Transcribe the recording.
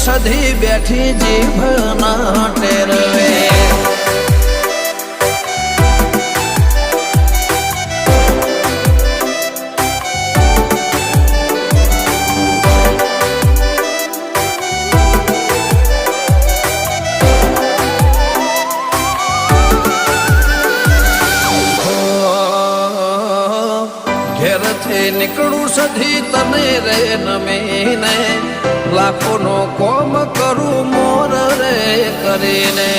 સધી બેઠી જીભ ના ટેરવે નીકળું સધી તને રે નમીને લાખોનો કોમ કરું મોર રે કરીને